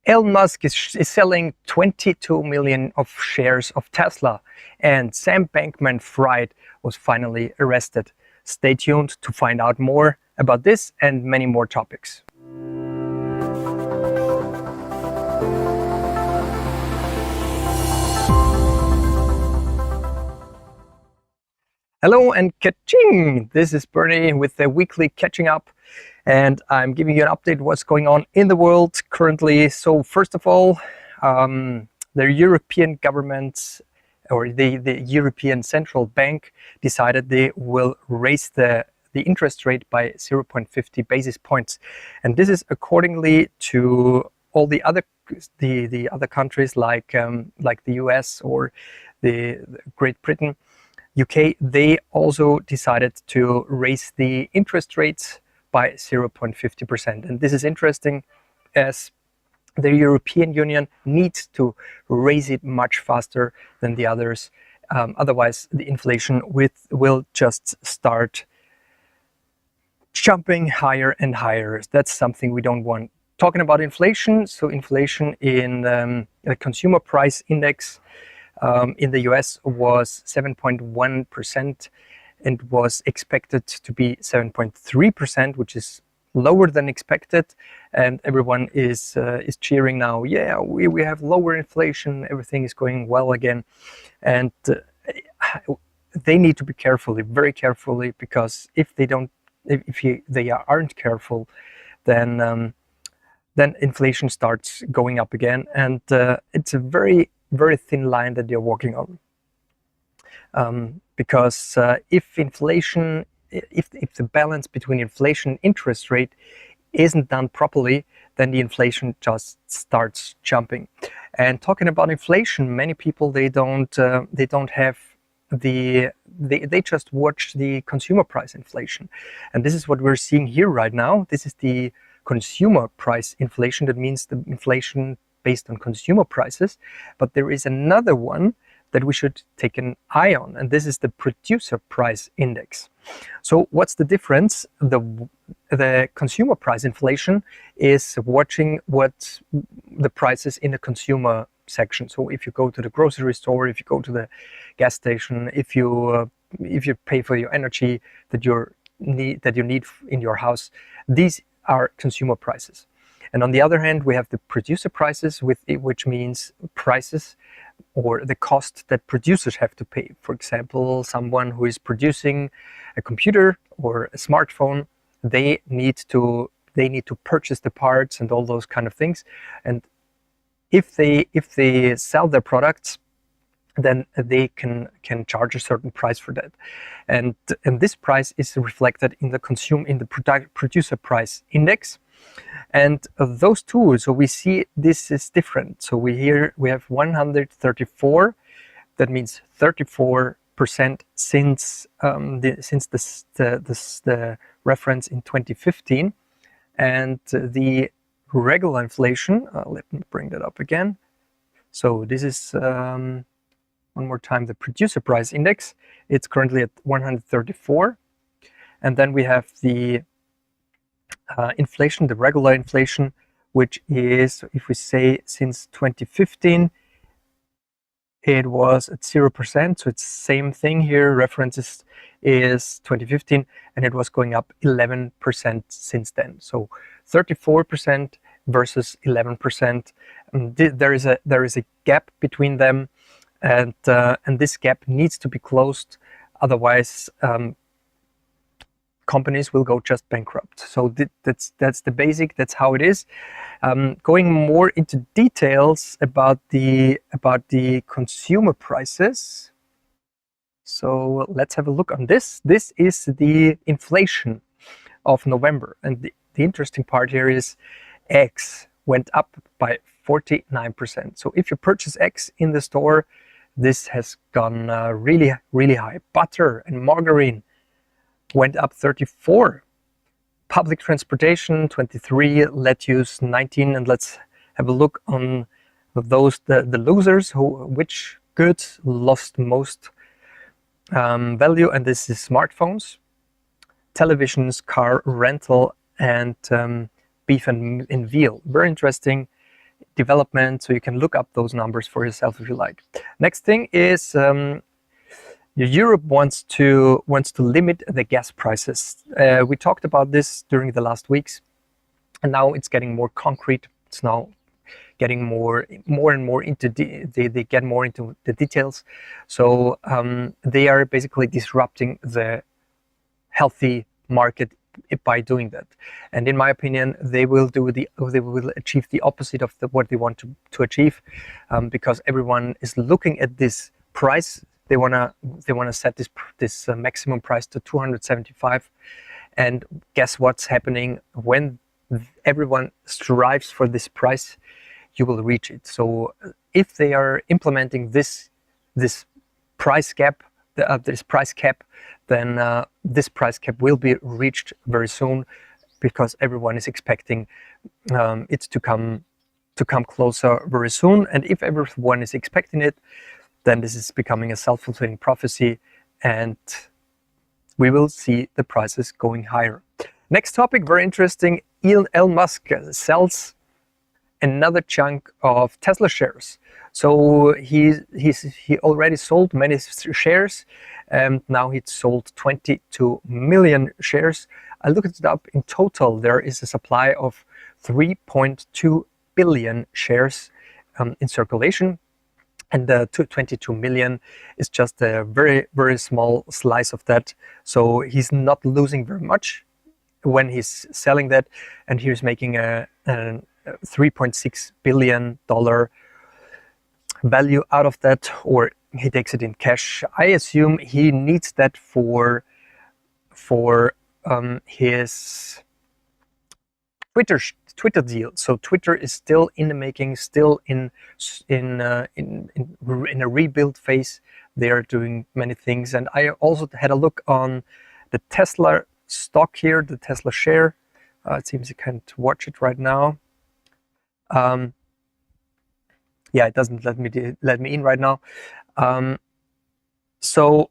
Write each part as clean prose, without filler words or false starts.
Elon Musk is selling 22 million of shares of Tesla, and Sam Bankman-Fried was finally arrested. Stay tuned to find out more about this and many more topics. Hello and Katching! This is Bernie with the weekly Catching Up, and I'm giving you an update what's going on in the world currently. So first of all, the European government or the European Central Bank decided they will raise the interest rate by 0.50 basis points, and this is accordingly to all the other countries like the US or the Great Britain. UK, they also decided to raise the interest rates by 0.50%. And this is interesting as the European Union needs to raise it much faster than the others. Otherwise, the inflation will just start jumping higher and higher. That's something we don't want. Talking about inflation, so inflation in the consumer price index in the US was 7.1% and was expected to be 7.3%, which is lower than expected. And everyone is cheering now. Yeah, we have lower inflation. Everything is going well again. And they need to be very carefully, because if they aren't careful, then inflation starts going up again, and it's a very thin line that they're walking on, because if the balance between inflation and interest rate isn't done properly, then the inflation just starts jumping. And talking about inflation, many people they just watch the consumer price inflation, and this is what we're seeing here right now. This is the consumer price inflation. That means the inflation based on consumer prices. But there is another one that we should take an eye on, and this is the producer price index. So what's the difference? The consumer price inflation is watching what the prices in the consumer section. So if you go to the grocery store, if you go to the gas station, if you pay for your energy that you need in your house, these are consumer prices. And on the other hand, we have the producer prices, which means prices or the cost that producers have to pay. For example, someone who is producing a computer or a smartphone, they need to purchase the parts and all those kind of things. And if they sell their products, then they can charge a certain price for that, and this price is reflected in the producer price index. And those two, so we see this is different. So we have 134. That means 34% since the reference in 2015, and the regular inflation. Let me bring that up again. So this is one more time, the producer price index. It's currently at 134. And then we have the inflation, the regular inflation, which is, if we say since 2015, it was at 0%. So it's same thing here. References is 2015, and it was going up 11% since then. So 34% versus 11%. There is a gap between them. And this gap needs to be closed, otherwise companies will go just bankrupt. So that's the basic. That's how it is. Going more into details about the consumer prices. So let's have a look on this. This is the inflation of November, and the interesting part here is eggs went up by 49%. So if you purchase eggs in the store, this has gone really high. Butter and margarine went up 34. Public transportation 23, lettuce 19, and let's have a look on those the losers. Which goods lost most value, and this is smartphones, televisions, car rental, and beef and veal. Very interesting. development, so you can look up those numbers for yourself if you like. Next thing is Europe wants to limit the gas prices. We talked about this during the last weeks, and now it's getting more concrete. It's now getting more and more into they get more into the details. So they are basically disrupting the healthy market by doing that. And in my opinion, they will achieve the opposite of what they want to achieve, because everyone is looking at this price. They wanna set this maximum price to 275, and guess what's happening when everyone strives for this price? You will reach it. So if they are implementing this price gap, this price cap, then this price cap will be reached very soon, because everyone is expecting it to come closer very soon. And if everyone is expecting it, then this is becoming a self-fulfilling prophecy, and we will see the prices going higher. Next topic, very interesting. Elon Musk sells another chunk of Tesla shares. So he already sold many shares, and now he's sold 22 million shares. I looked it up. In total, there is a supply of 3.2 billion shares in circulation, and the 22 million is just a very, very small slice of that. So he's not losing very much when he's selling that, and he's making a $3.6 billion value out of that, or he takes it in cash. I assume he needs that for his Twitter deal. So Twitter is still in the making, still in a rebuild phase. They are doing many things, and I also had a look on the Tesla stock here, the Tesla share. It seems you can't watch it right now. Yeah, it doesn't let me in right now. So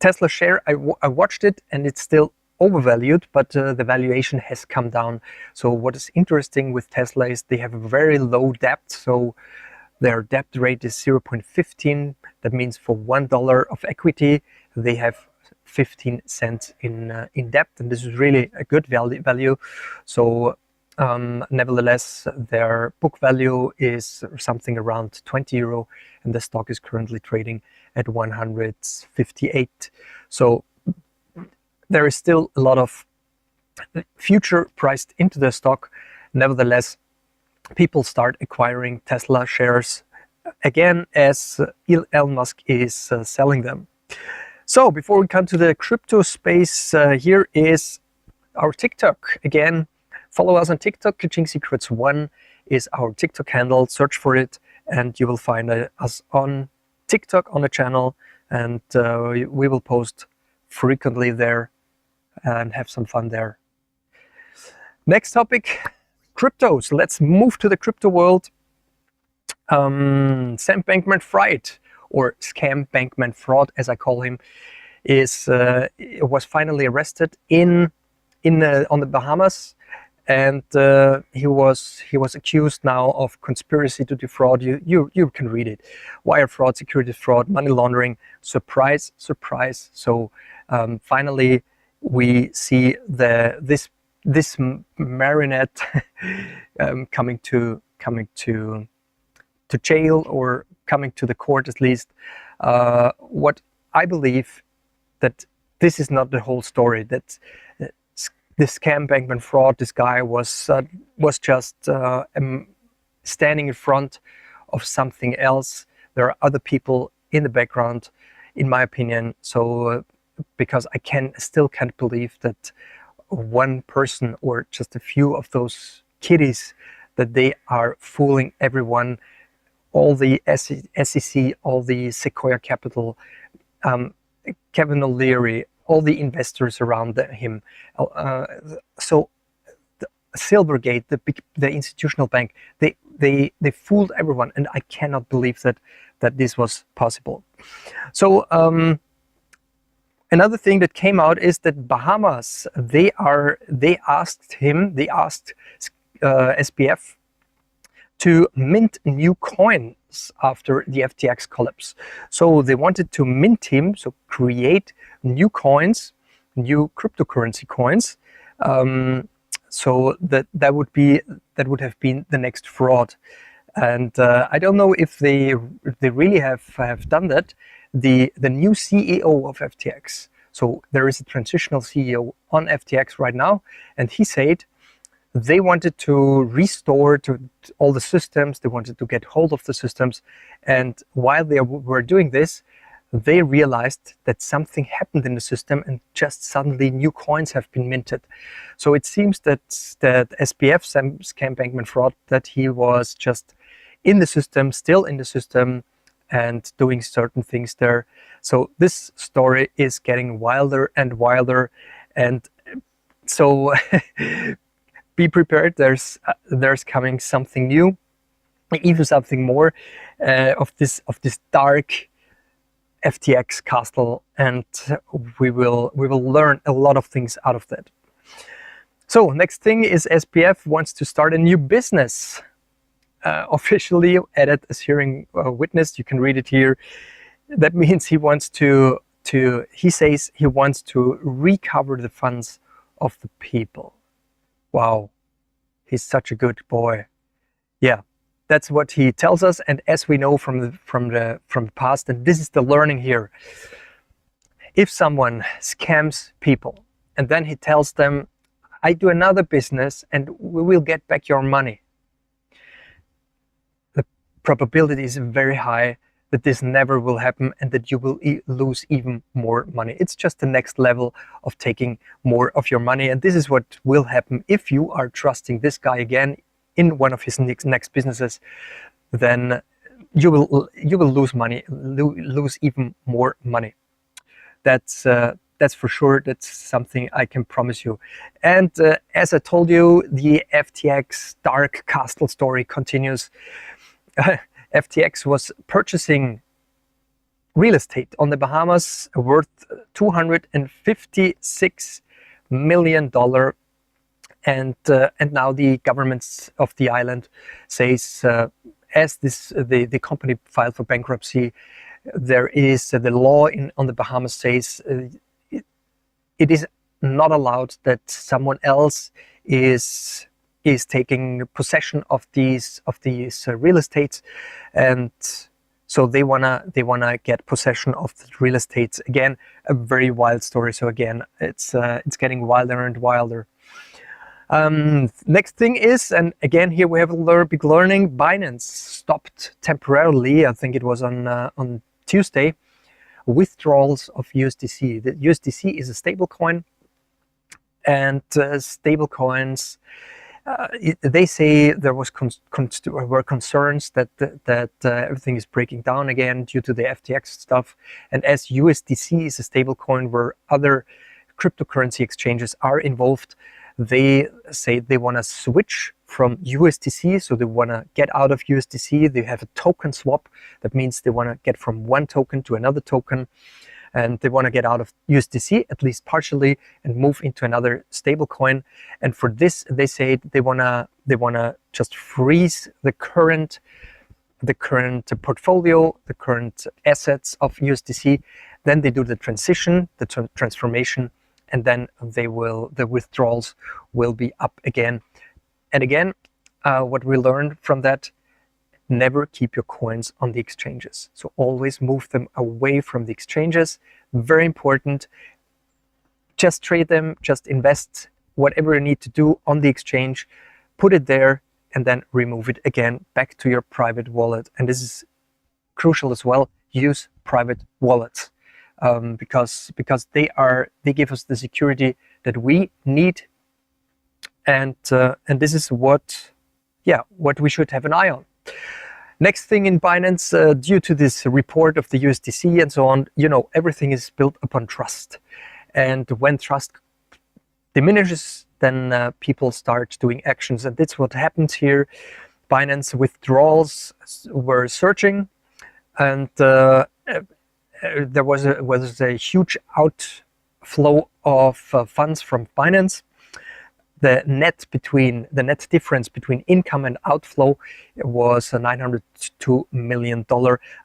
Tesla share, I watched it, and it's still overvalued, but the valuation has come down. So what is interesting with Tesla is they have a very low debt. So their debt rate is 0.15. That means for $1 of equity, they have 15 cents in debt, and this is really a good value. So nevertheless, their book value is something around 20 euro, and the stock is currently trading at 158. So there is still a lot of future priced into the stock. Nevertheless, people start acquiring Tesla shares again as Elon Musk is selling them. So before we come to the crypto space, here is our TikTok. Again, follow us on TikTok. Catching Secrets 1 is our TikTok handle. Search for it, and you will find us on TikTok on the channel, and we will post frequently there and have some fun there. Next topic, cryptos. Let's move to the crypto world. Sam Bankman Fried, or Scam Bankman Fraud, as I call him, was finally arrested on the Bahamas, and he was accused now of conspiracy to defraud. You can read it: wire fraud, securities fraud, money laundering. Surprise, surprise. So finally, we see this marionette coming to jail, or coming to the court at least. What I believe, that this is not the whole story. That this Scam Bankman Fraud, this guy was just standing in front of something else. There are other people in the background, in my opinion. So because I still can't believe that one person, or just a few of those kiddies, that they are fooling everyone. All the SEC, all the Sequoia Capital, Kevin O'Leary, all the investors around him. So Silvergate, the institutional bank, they fooled everyone, and I cannot believe that this was possible. So another thing that came out is that Bahamas, they asked SBF to mint new coins after the FTX collapse. So they wanted to mint him, so create new coins, new cryptocurrency coins. So that would have been the next fraud. And I don't know if they really have done that. The new CEO of FTX. So there is a transitional CEO on FTX right now, and he said they wanted to restore to all the systems. They wanted to get hold of the systems, and while they were doing this, they realized that something happened in the system, and just suddenly new coins have been minted. So it seems that SBF, Scam Bankman Fraud, that he was just in the system, still in the system, and doing certain things there. So this story is getting wilder and wilder, and so be prepared. There's coming something new, even something more of this dark FTX castle, and we will learn a lot of things out of that. So next thing is SBF wants to start a new business. Officially added as hearing witness. You can read it here. That means he wants he says he wants to recover the funds of the people. Wow, he's such a good boy. Yeah, that's what he tells us. And as we know from the past, and this is the learning here, if someone scams people and then he tells them, I do another business and we will get back your money, the probability is very high that this never will happen and that you will lose even more money. It's just the next level of taking more of your money. And this is what will happen if you are trusting this guy again in one of his next businesses. Then you will lose money, lose even more money. That's for sure. That's something I can promise you. And as I told you, the FTX dark castle story continues. FTX was purchasing real estate on the Bahamas worth $256 million. And now the governments of the island says, as the company filed for bankruptcy, there is the law on the Bahamas says it is not allowed that someone else is taking possession of these real estates, and so they wanna get possession of the real estates again. A very wild story. So again, it's getting wilder and wilder. Next thing is, and again here we have a big learning. Binance stopped temporarily, I think it was on Tuesday, withdrawals of USDC. The USDC is a stable coin, and stable coins, they say there were concerns that everything is breaking down again due to the FTX stuff. And as USDC is a stable coin where other cryptocurrency exchanges are involved, they say they want to switch from USDC, so they want to get out of USDC. They have a token swap. That means they want to get from one token to another token, and they want to get out of USDC, at least partially, and move into another stable coin. And for this, they say they wanna just freeze the current portfolio, the current assets of USDC. Then they do the transition, the transformation, and then the withdrawals will be up again. And again, what we learned from that: never keep your coins on the exchanges. So always move them away from the exchanges. Very important. Just trade them, just invest whatever you need to do on the exchange, put it there, and then remove it again back to your private wallet. And this is crucial as well. Use private wallets because they give us the security that we need. And this is what we should have an eye on. Next thing in Binance, due to this report of the USDC and so on, everything is built upon trust. And when trust diminishes, then people start doing actions. And that's what happens here. Binance withdrawals were surging, and there was a huge outflow of funds from Binance. the net difference between income and outflow was $902 million.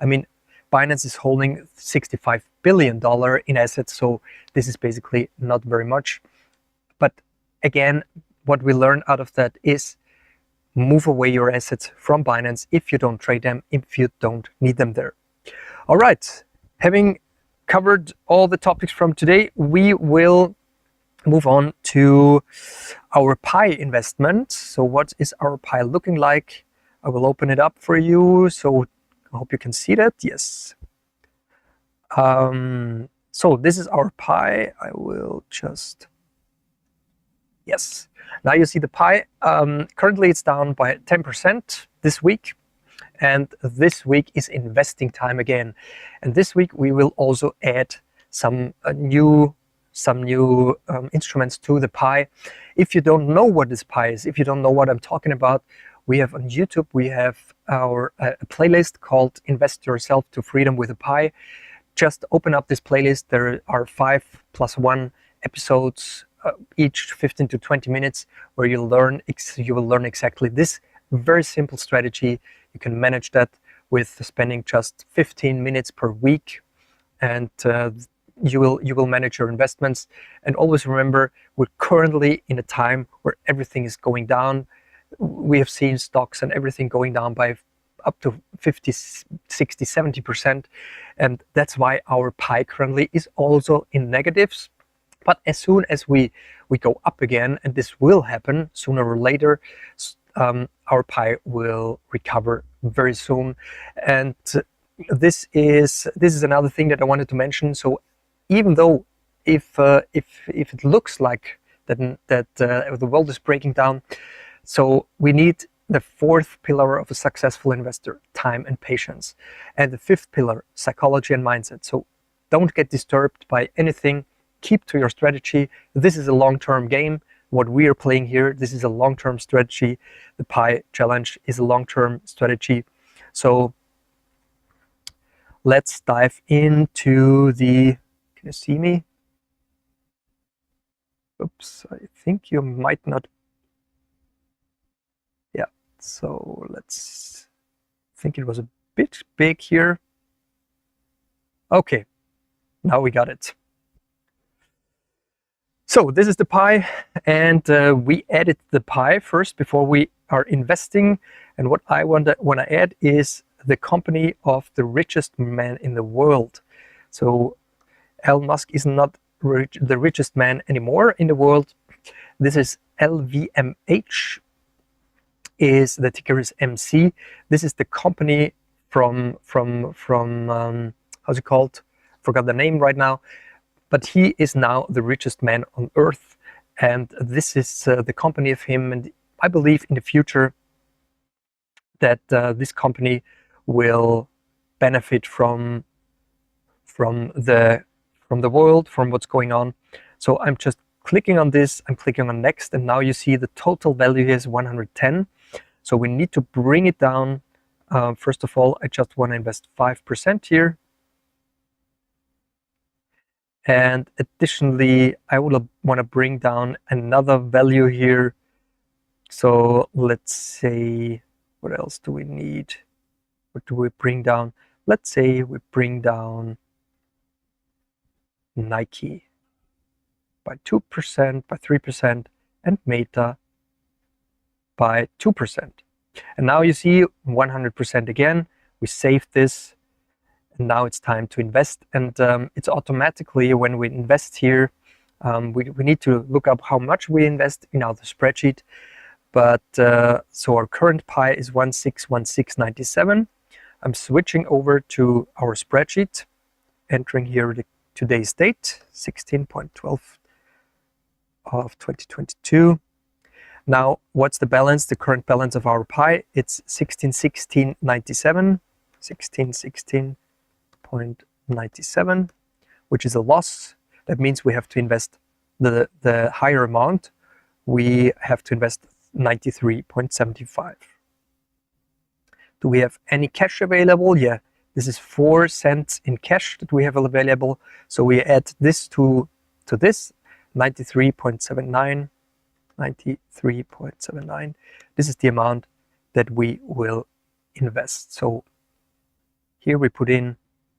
I mean, Binance is holding $65 billion in assets, so this is basically not very much. But again, what we learn out of that is move away your assets from Binance if you don't trade them, if you don't need them there. All right, having covered all the topics from today, we will move on to our Pi investment. So what is our Pi looking like? I will open it up for you, so I hope you can see that. Yes. So this is our Pi. I will just, yes. Now you see the Pi. Currently it's down by 10% this week. And this week is investing time again. And this week we will also add some new instruments to the Pi. If you don't know what this Pi is, if you don't know what I'm talking about, we have on YouTube, we have our playlist called Invest Yourself to Freedom with a Pi. Just open up this playlist. There are 5+1 episodes, each 15 to 20 minutes, where you will learn exactly this very simple strategy. You can manage that with spending just 15 minutes per week, and you will manage your investments. And always remember, we're currently in a time where everything is going down. We have seen stocks and everything going down by up to 50, 60, 70%. And that's why our Pi currently is also in negatives. But as soon as we go up again, and this will happen sooner or later, our Pi will recover very soon. And this is another thing that I wanted to mention. So even though if it looks like that the world is breaking down, so we need the fourth pillar of a successful investor: time and patience, and the fifth pillar: psychology and mindset. So don't get disturbed by anything. Keep to your strategy. This is a long-term game. What we are playing here, this is a long-term strategy. The Pi challenge is a long-term strategy. So let's dive into the, can you see me? Oops, I think you might not. Yeah, so let's, I think it was a bit big here. Okay, now we got it. So this is the Pi, and we added the Pi first before we are investing. And what I want to add is the company of the richest man in the world. So Elon Musk is not the richest man anymore in the world. This is LVMH. The ticker is MC. This is the company from how's it called? Forgot the name right now. But he is now the richest man on earth, and this is the company of him. And I believe in the future that this company will benefit from the world, from what's going on. So I'm just clicking on this. I'm clicking on next, and now you see the total value is 110. So we need to bring it down. First of all, I just want to invest 5% here. And additionally, I would want to bring down another value here. So let's say, what else do we need? What do we bring down? Let's say we bring down Nike by 2%, by 3%, and Meta by 2%. And now you see 100% again. We saved this. Now it's time to invest, and it's automatically, when we invest here, we need to look up how much we invest in our spreadsheet. But so our current Pi is 1616.97. I'm switching over to our spreadsheet, entering here today's date, 16.12 of 2022. Now, what's the balance? The current balance of our Pi, it's 1616.97, 1616.97, which is a loss. That means we have to invest the higher amount. We have to invest 93.75. Do we have any cash available? Yeah, this is 4 cents in cash that we have available. So we add this to this, 93.79, 93.79. This is the amount that we will invest. So here we put in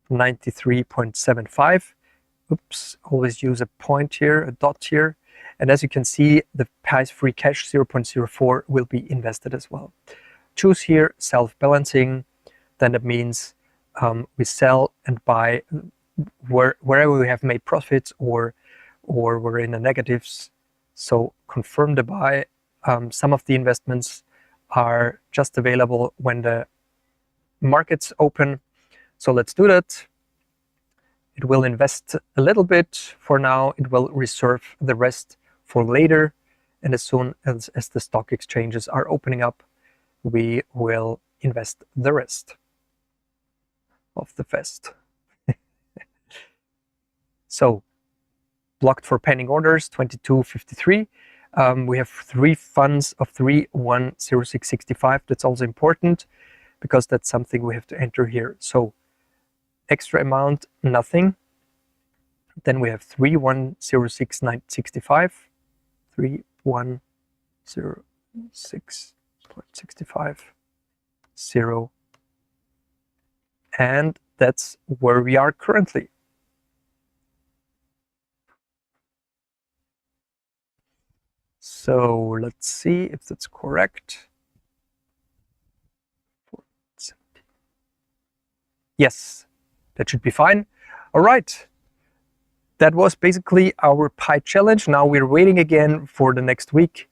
93.75. Oops, always use a point here, a dot here. And as you can see, the price-free cash 0.04 will be invested as well. Choose here self-balancing. Then that means we sell and buy wherever we have made profits or we're in the negatives. So confirm the buy. Some of the investments are just available when the markets open. So let's do that. It will invest a little bit for now. It will reserve the rest for later. And as soon as the stock exchanges are opening up, we will invest the rest of the fest. So blocked for pending orders, 22.53. We have 3 funds of 310665. That's also important because that's something we have to enter here. So extra amount, nothing. Then we have 3106.65, 3106.65, 0. And that's where we are currently. So let's see if that's correct. Yes, that should be fine. All right. That was basically our pie challenge. Now we're waiting again for the next week.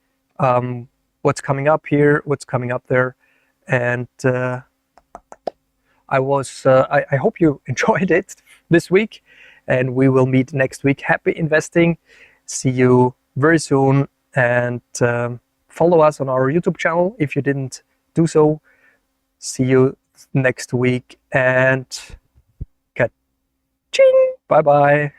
What's coming up here, what's coming up there. And I hope you enjoyed it this week. And we will meet next week. Happy investing. See you very soon. And follow us on our YouTube channel if you didn't do so. See you next week. And ka-ching! Bye-bye.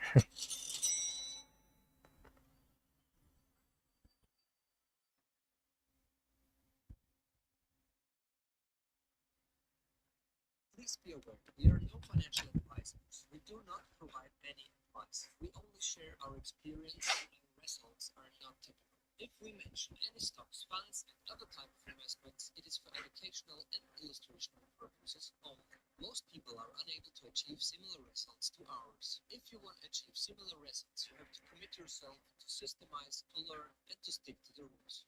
Please be aware, we are no financial advisors. We do not provide any advice. We only share our experience and our results are not typical. If we mention any stocks, funds, and other type of investments, it is for educational and illustrational purposes only. Most people are unable to achieve similar results to ours. If you want to achieve similar results, you have to commit yourself to systemize, to learn, and to stick to the rules.